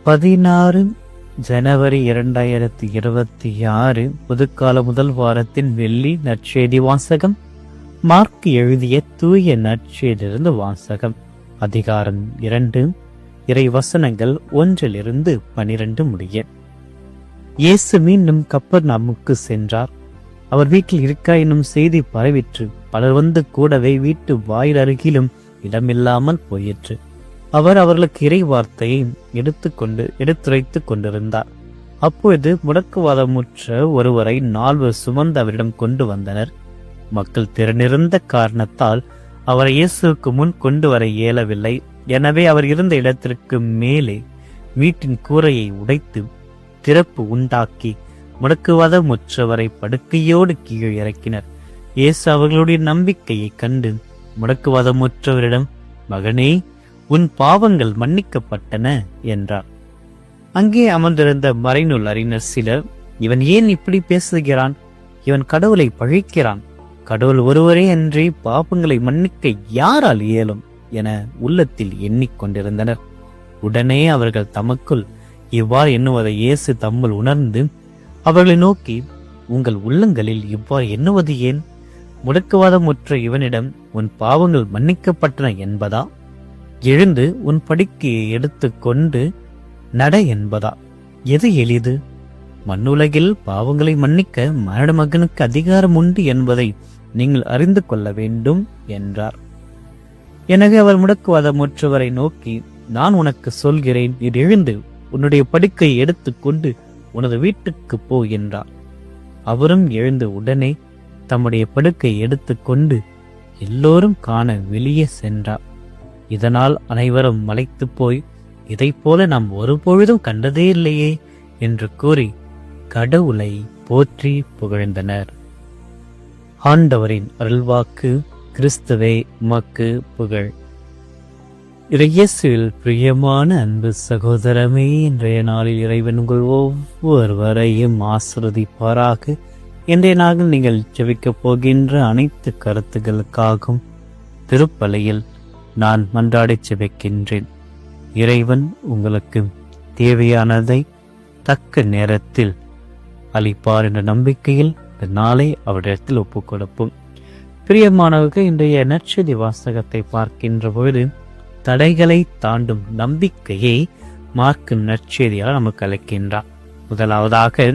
16 ஜனவரி 2026 புதுக்கால முதல் வாரத்தின் வெள்ளி நற்செய்தி வாசகம். மார்க் எழுதிய தூய நற்செய்தியிலிருந்து வாசகம். அதிகாரம் 2, இறை வசனங்கள் 1-12 முடிய. இயேசு மீண்டும் கப்பர்நகூமுக்கு சென்றார். அவர் வீட்டில் இருக்கிறார் என்னும் செய்தி பரவிற்று. பலர் வந்து கூடவே வீட்டு வாயில் அருகிலும் இடமில்லாமல் போயிற்று. அவர் அவர்களுக்கு இறை வார்த்தையை எடுத்துரைத்துக் கொண்டிருந்தார். அப்பொழுது முடக்குவாதமுற்ற ஒருவரை 4 சுமந்து அவரிடம் கொண்டு வந்தனர். மக்கள் திரண்டிருந்த காரணத்தால் அவரை இயேசுவுக்கு முன் கொண்டு வர இயலவில்லை. எனவே அவர் இருந்த இடத்திற்கு மேலே வீட்டின் கூரையை உடைத்து திறப்பு உண்டாக்கி முடக்குவாதமுற்றவரை படுக்கையோடு கீழே இறக்கினர். இயேசு அவர்களுடைய நம்பிக்கையை கண்டு முடக்குவாதமுற்றவரிடம், மகனே, உன் பாவங்கள் மன்னிக்கப்பட்டன என்றார். அங்கே அமர்ந்திருந்த மறைநூல் அறிஞர் சிலர், இவன் ஏன் இப்படி பேசுகிறான்? இவன் கடவுளை பழிக்கிறான். கடவுள் ஒருவரே அன்றி பாவங்களை மன்னிக்க யாரால் இயலும் என உள்ளத்தில் எண்ணிக்கொண்டிருந்தனர். உடனே அவர்கள் தமக்குள் இவ்வாறு எண்ணுவதை இயேசு தம்முள் உணர்ந்து அவர்களை நோக்கி, உங்கள் உள்ளங்களில் இவ்வாறு எண்ணுவது ஏன்? முடக்குவாதமுற்ற இவனிடம் உன் பாவங்கள் மன்னிக்கப்பட்டன என்பதா? எழுந்து உன் படுக்கையை எடுத்து கொண்டு நட என்பதா? எது எளிது? மண்ணுலகில் பாவங்களை மன்னிக்க மரண மகனுக்கு அதிகாரம் உண்டு என்பதை நீங்கள் அறிந்து கொள்ள வேண்டும் என்றார். எனவே அவர் முடக்குவாதமுற்றவரை நோக்கி, நான் உனக்கு சொல்கிறேன், நீர் எழுந்து உன்னுடைய படுக்கையை எடுத்துக்கொண்டு உனது வீட்டுக்கு போ என்றார். அவரும் எழுந்து உடனே தம்முடைய படுக்கையை எடுத்துக்கொண்டு எல்லோரும் காண வெளியே சென்றார். இதனால் அனைவரும் மலைத்து போய், இதை போல நாம் ஒருபொழுதும் கண்டதே இல்லையே என்று கூறி கடவுளை போற்றி புகழ்ந்தனர். ஆண்டவரின் அருள்வாக்கு. கிறிஸ்துவே உமக்கு புகழ். இயேசுவில் பிரியமான அன்பு சகோதரமே, இன்றைய நாளில் இறைவன் உங்கள் ஒவ்வொருவரையும் ஆசீர்வதிப்பாராக. இன்றைய நாளில் நீங்கள் ஜெபிக்கப் போகின்ற அனைத்து கருத்துக்களுக்காகவும் திருப்பலியில் நான் மன்றாடி ஜெபிக்கின்றேன். இறைவன் உங்களுக்கு தேவையானதை தக்க நேரத்தில் அளிப்பார் என்ற நம்பிக்கையில் இந்த நாளை அவரிடத்தில் ஒப்புக் கொடுப்போம். பிரியமானவர்கள், இன்றைய நற்செய்தி வாசகத்தை பார்க்கின்ற பொழுது தடைகளை தாண்டும் நம்பிக்கையை மார்க் நற்செய்தியால் நமக்கு அளிக்கின்றார். முதலாவதாக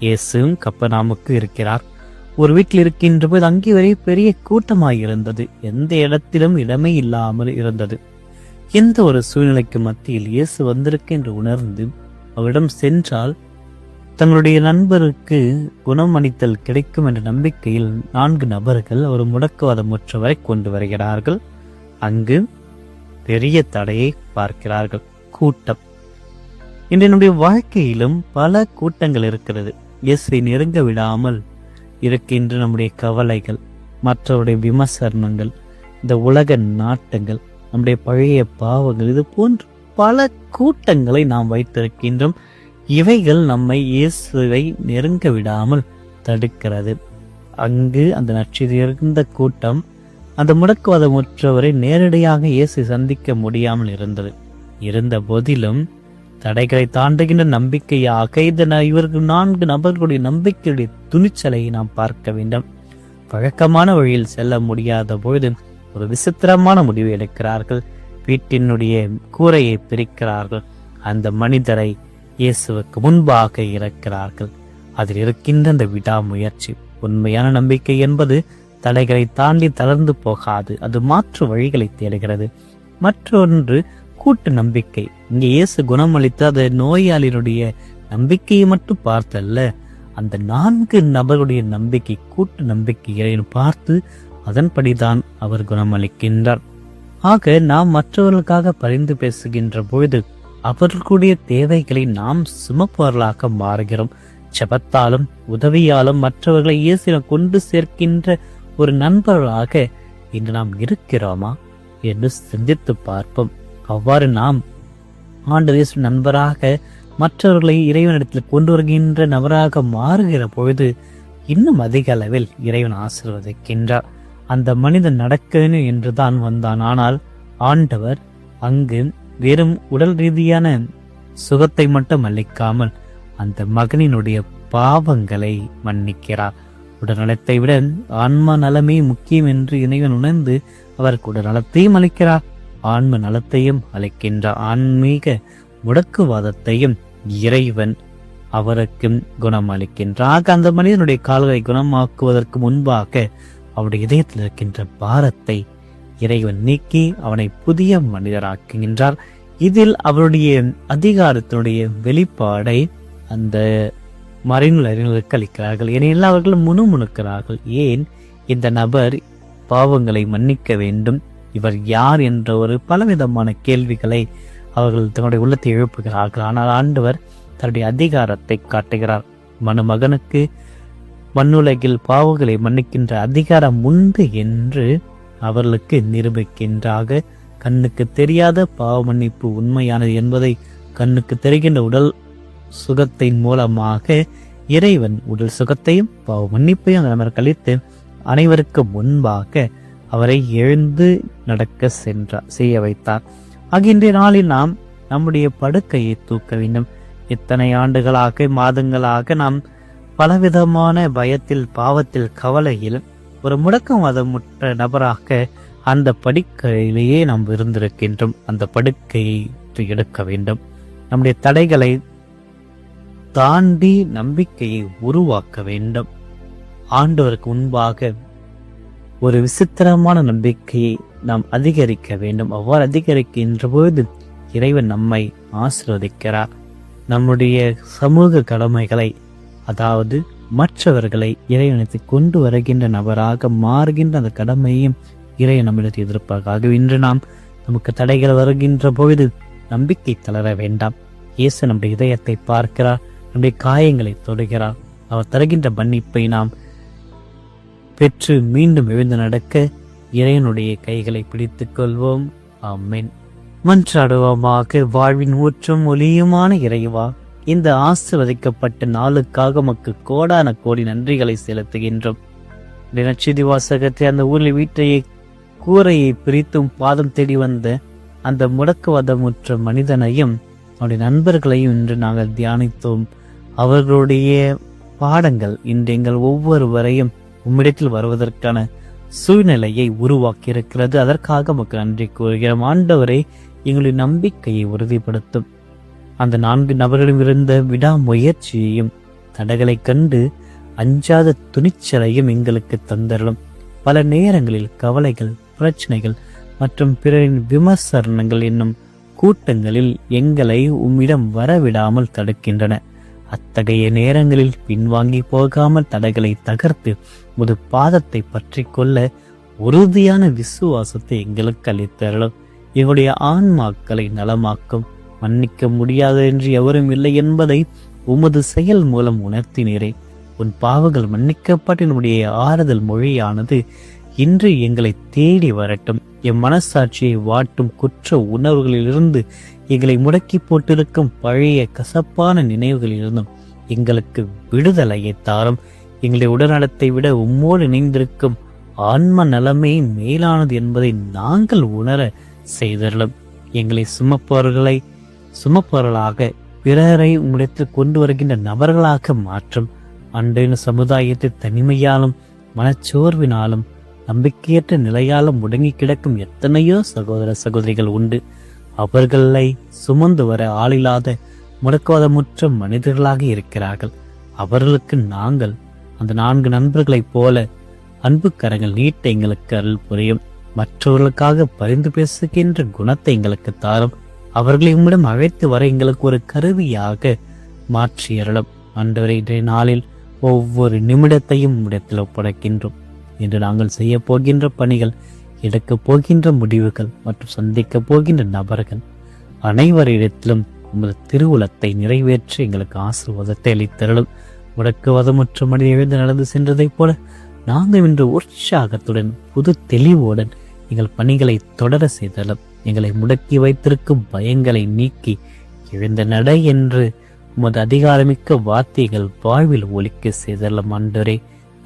இயேசு கப்பர்நகூமுக்கு இருக்கிறார். ஒரு வீட்டில் இருக்கின்ற போது அங்கே வரை பெரிய கூட்டமாயிருந்தது. எந்த இடத்திலும் இடமே இல்லாமல் இருந்தது. எந்த ஒரு சூழ்நிலைக்கு மத்தியில் இயேசு வந்திருக்கு என்று உணர்ந்து அவரிடம் சென்றால் தங்களுடைய நண்பருக்கு குணமளித்தல் கிடைக்கும் என்ற நம்பிக்கையில் 4 நபர்கள் ஒரு முடக்குவாதமுற்றவரை கொண்டு வருகிறார்கள். அங்கு பெரிய தடையை பார்க்கிறார்கள், கூட்டம். இன்று நம்முடைய வாழ்க்கையிலும் பல கூட்டங்கள் இருக்கிறது. இயேசுவை நெருங்க விடாமல் இருக்கின்ற நம்முடைய கவலைகள், மற்றவருடைய விமர்சனங்கள், இந்த உலக நாட்டங்கள், நம்முடைய பழைய பாவங்கள், இது போன்ற பல கூட்டங்களை நாம் வைத்திருக்கின்றோம். இவைகள் நம்மை இயேசுவை நெருங்க விடாமல் தடுக்கிறது. அங்கு அந்த நற்செய்தி இருந்த கூட்டம் அந்த முடக்குவாதமுற்றவரை நேரடியாக இயேசு சந்திக்க முடியாமல் இருந்தது. இருந்த போதிலும் தடைகளை தாண்டுகின்ற நம்பிக்கையாக இவர்கள் 4 நபர்களுடைய நம்பிக்கையுடைய துணிச்சலை நாம் பார்க்க வேண்டும். வழக்கமான வழியில் செல்ல முடியாத பொழுது ஒரு விசித்திரமான முடிவு எடுக்கிறார்கள். வீட்டினுடைய கூரையை பிரிக்கிறார்கள். அந்த மனிதரை இயேசுவுக்கு முன்பாக இறக்கிறார்கள். அதில் இருக்கின்ற அந்த விடாமுயற்சி. உண்மையான நம்பிக்கை என்பது தடைகளை தாண்டி தளர்ந்து போகாது. அது மாற்று வழிகளை தேடுகிறது. மற்றொன்று கூட்டு நம்பிக்கை. இங்கே இயேசு குணமளித்த அந்த நோயாளியினுடைய நம்பிக்கையை மட்டும் பார்த்தல்ல, அந்த 4 நபருடைய நம்பிக்கை, கூட்டு நம்பிக்கையை பார்த்து அதன்படிதான் அவர் குணமளிக்கின்றார். ஆக நாம் மற்றவர்களுக்காக பரிந்து பேசுகின்ற பொழுது அவர்களுடைய தேவைகளை நாம் சுமப்பவர்களாக மாறுகிறோம். ஜெபத்தாலும் உதவியாலும் மற்றவர்களை இயேசுவிடம் கொண்டு சேர்க்கின்ற ஒரு நண்பர்களாக இன்று நாம் இருக்கிறோமா என்று சிந்தித்து பார்ப்போம். அவ்வாறு நாம் ஆண்டவர் இயேசு நண்பராக மற்றவர்களை இறைவனிடத்தில் கொண்டு வருகின்ற நபராக மாறுகிற பொழுது இன்னும் அதிக அளவில் இறைவன் ஆசீர்வதிக்கின்றார். அந்த மனிதன் நடக்கணும் என்றுதான் வந்தான். ஆனால் ஆண்டவர் அங்கு வெறும் உடல் ரீதியான சுகத்தை மட்டும் அளிக்காமல் அந்த மகனினுடைய பாவங்களை மன்னிக்கிறார். உடல்நலத்தை விட ஆன்ம நலமே முக்கியம் என்று இறைவன் உணர்ந்து அவருக்கு உடல்நலத்தையும் அளிக்கிறார், ஆன்ம நலத்தையும் அளிக்கின்றார். ஆன்மீக முடக்குவாதத்தையும் இறைவன் அவருக்கு குணம் அளிக்கின்றார். அந்த மனிதனுடைய கால்களை குணமாக்குவதற்கு முன்பாக அவருடைய இதயத்தில் இருக்கின்ற பாரத்தை இறைவன் நீக்கி அவனை புதிய மனிதராக்குகின்றார். இதில் அவருடைய அதிகாரத்தினுடைய வெளிப்பாடை அந்த மறைநூல் அறிஞர்களுக்கு அளிக்கிறார்கள். ஏனெனில் அவர்கள் முணுமுணுக்கிறார்கள், ஏன் இந்த நபர் பாவங்களை மன்னிக்க வேண்டும், இவர் யார் என்ற ஒரு பலவிதமான கேள்விகளை அவர்கள் தன்னுடைய உள்ளத்தை எழுப்புகிறார்கள். ஆனால் ஆண்டவர் தன்னுடைய அதிகாரத்தை காட்டுகிறார். மனுமகனுக்கு மண்ணுலகில் பாவங்களை மன்னிக்கின்ற அதிகாரம் உண்டு என்று அவர்களுக்கு நிரூபிக்கின்றாக. கண்ணுக்கு தெரியாத பாவ மன்னிப்பு உண்மையானது என்பதை கண்ணுக்கு தெரிகின்ற உடல் சுகத்தின் மூலமாக இறைவன் உடல் சுகத்தையும் பாவ மன்னிப்பையும் அந்த நபர் கழித்து அனைவருக்கு முன்பாக அவரை எழுந்து நடக்க செய்ய வைத்தார். இன்றைய நாளில் நாம் நம்முடைய படுக்கையை தூக்க வேண்டும். இத்தனை ஆண்டுகளாக மாதங்களாக நாம் பலவிதமான பயத்தில் பாவத்தில் கவலையில் ஒரு முடக்கவாதமுற்ற நபராக அந்த படுக்கையிலேயே நாம் இருந்திருக்கின்றோம். அந்த படுக்கையை எடுக்க வேண்டும். நம்முடைய தடைகளை தாண்டி நம்பிக்கையை உருவாக்க வேண்டும். ஆண்டவருக்கு முன்பாக ஒரு விசித்திரமான நம்பிக்கையை நாம் அதிகரிக்க வேண்டும். அவ்வாறு அதிகரிக்கின்ற போது இறைவன் நம்மை ஆசீர்வதிக்கிறார். நம்முடைய சமூக கடமைகளை, அதாவது மற்றவர்களை இறைவனத்தை கொண்டு வருகின்ற நபராக மாறுகின்ற அந்த கடமையும் இறைவன் நம்மிடத்தில் எதிர்ப்பாக. இன்று நமக்கு தடைகள் வருகின்ற பொழுது நம்பிக்கை தளர வேண்டாம். இயேசு நம்முடைய இதயத்தை பார்க்கிறார், நம்முடைய காயங்களை தொடுகிறார். அவர் தருகின்ற மன்னிப்பை நாம் பெற்று மீண்டும் எழுந்து நடக்க இறைவனுடைய கைகளை பிடித்துக் கொள்வோம். ஆமென். மன்றாடுவோமாக. வாழ்வின் ஊற்றும் ஒளியுமான இறைவா, இந்த ஆசீர்வதிக்கப்பட்ட நாளுக்காக நமக்கு கோடான கோடி நன்றிகளை செலுத்துகின்றோம். நற்செய்தி வாசகத்தை அந்த ஊரில் வீட்டையை கூரையை பிரித்தும் பாதம் தேடி வந்த அந்த முடக்குவாதமுற்ற மனிதனையும் அவருடைய நண்பர்களையும் இன்று நாங்கள் தியானித்தோம். அவர்களுடைய பாடங்கள் இன்று எங்கள் ஒவ்வொருவரையும் உம்மிடத்தில் வருவதற்கான சூழ்நிலையை உருவாக்கி இருக்கிறது. அதற்காக நமக்கு நன்றி கூறுகிறோம். ஆண்டவரை எங்களுடைய நம்பிக்கையை உறுதிப்படுத்தும். அந்த 4 நபர்களும் இருந்த விடாமுயற்சியையும் தடைகளை கண்டு அஞ்சாத துணிச்சலையும் எங்களுக்கு தந்தரலும். பல நேரங்களில் கவலைகள், பிரச்சனைகள் மற்றும் பிறரின் விமர்சனங்கள் என்னும் கூட்டங்களில் எங்களை உம்மிடம் வரவிடாமல் தடுக்கின்றன. அத்தகைய நேரங்களில் பின்வாங்கி போகாமல் தடைகளை தகர்த்து உமது பாதத்தை பற்றி கொள்ள உறுதியான விசுவாசத்தை எங்களுக்கு அளித்தரலும். எங்களுடைய ஆன்மாக்களை நலமாக்கும். மன்னிக்க முடியாது என்று எவரும் இல்லை என்பதை உமது செயல் மூலம் உணர்த்தினீரே. உன் பாவங்கள் மன்னிக்கப்பட்ட நம்முடைய ஆறுதல் மொழியானது இன்று எங்களை தேடி வரட்டும். என் மனசாட்சியை வாட்டும் குற்ற உணர்வுகளிலிருந்து, எங்களை முடக்கி போட்டிருக்கும் பழைய கசப்பான நினைவுகளிலிருந்தும் எங்களுக்கு விடுதலையை தாரும். எங்களுடைய உடல்நலத்தை விட உம்மோடு இணைந்திருக்கும் ஆன்ம நலமே மேலானது என்பதை நாங்கள் உணர செய்தரலும். எங்களை சுமப்பவர்களாக பிறரை உங்களிடத்தில் கொண்டு வருகின்ற நபர்களாக மாற்றும். அன்றைய சமுதாயத்தில் தனிமையாலும் மனச்சோர்வினாலும் நம்பிக்கையற்ற நிலையாலும் முடங்கி கிடக்கும் எத்தனையோ சகோதர சகோதரிகள் உண்டு. அவர்களை சுமந்து வர ஆளில்லாத முடக்குவாதமுற்ற மனிதர்களாக இருக்கிறார்கள். அவர்களுக்கு நாங்கள் அந்த 4 நண்பர்களைப் போல அன்பு கரங்கள் நீட்ட எங்களுக்கு அருள் புரியும். மற்றவர்களுக்காக பரிந்து பேசுகின்ற குணத்தை எங்களுக்கு தாரும். அவர்களை உம்மிடம் அழைத்து வர எங்களுக்கு ஒரு கருவியாக மாற்றியறலும். ஆண்டவரே, இன்றைய நாளில் ஒவ்வொரு நிமிடத்தையும் உம்மிடத்தில் ஒப்படைக்கின்றோம். இன்று நாங்கள் செய்ய போகின்ற பணிகள், எடுக்கப் போகின்ற முடிவுகள் மற்றும் சந்திக்க போகின்ற நபர்கள் அனைவரிடத்திலும் உமது திருவுளத்தை நிறைவேற்றி எங்களுக்கு ஆசீர்வாதத்தை அளித்தருளும். முடக்குவாதமுற்ற மனித எழுந்து நடந்து சென்றதைப் போல நாங்கள் இன்று உற்சாகத்துடன் புது தெளிவுடன் எங்கள் பணிகளை தொடர செய்தலும். எங்களை முடக்கி வைத்திருக்கும் பயங்களை நீக்கி எழுந்த நடை என்று உமது அதிகாரமிக்க வார்த்தைகள் வாழ்வில் ஒலிக்க செய்தலும். ஆண்டவரே,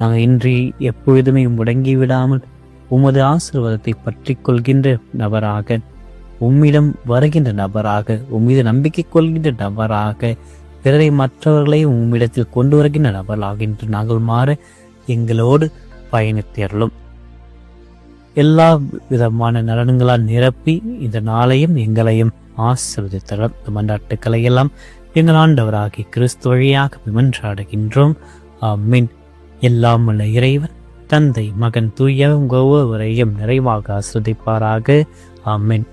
நாங்கள் இன்றி எப்பொழுதுமே முடங்கி விடாமல் உமது ஆசீர்வாதத்தை பற்றி கொள்கின்ற நபராக உம்மிடம் வருகின்ற நபராக, உம்மீது நம்பிக்கை கொள்கின்ற நபராக, பிறரை மற்றவர்களை உம்மிடத்தில் கொண்டு வருகின்ற நபராக இன்று நாங்கள் மாற எங்களோடு பயணித்தருளும். எல்லா விதமான நலன்களால் நிரப்பி இந்த நாளையும் எங்களையும் ஆசீர்வதித்தரும். இந்த மன்றாட்டுக்களை எல்லாம் எங்கள் ஆண்டவராகிய கிறிஸ்து வழியாக மன்றாடுகின்றோம். ஆமென். எல்லாம் உள்ள இறைவன் தந்தை மகன் தூய ஒவ்வொருவரையும் நிறைவாக ஆசீர்வதிப்பாராக. ஆமென்.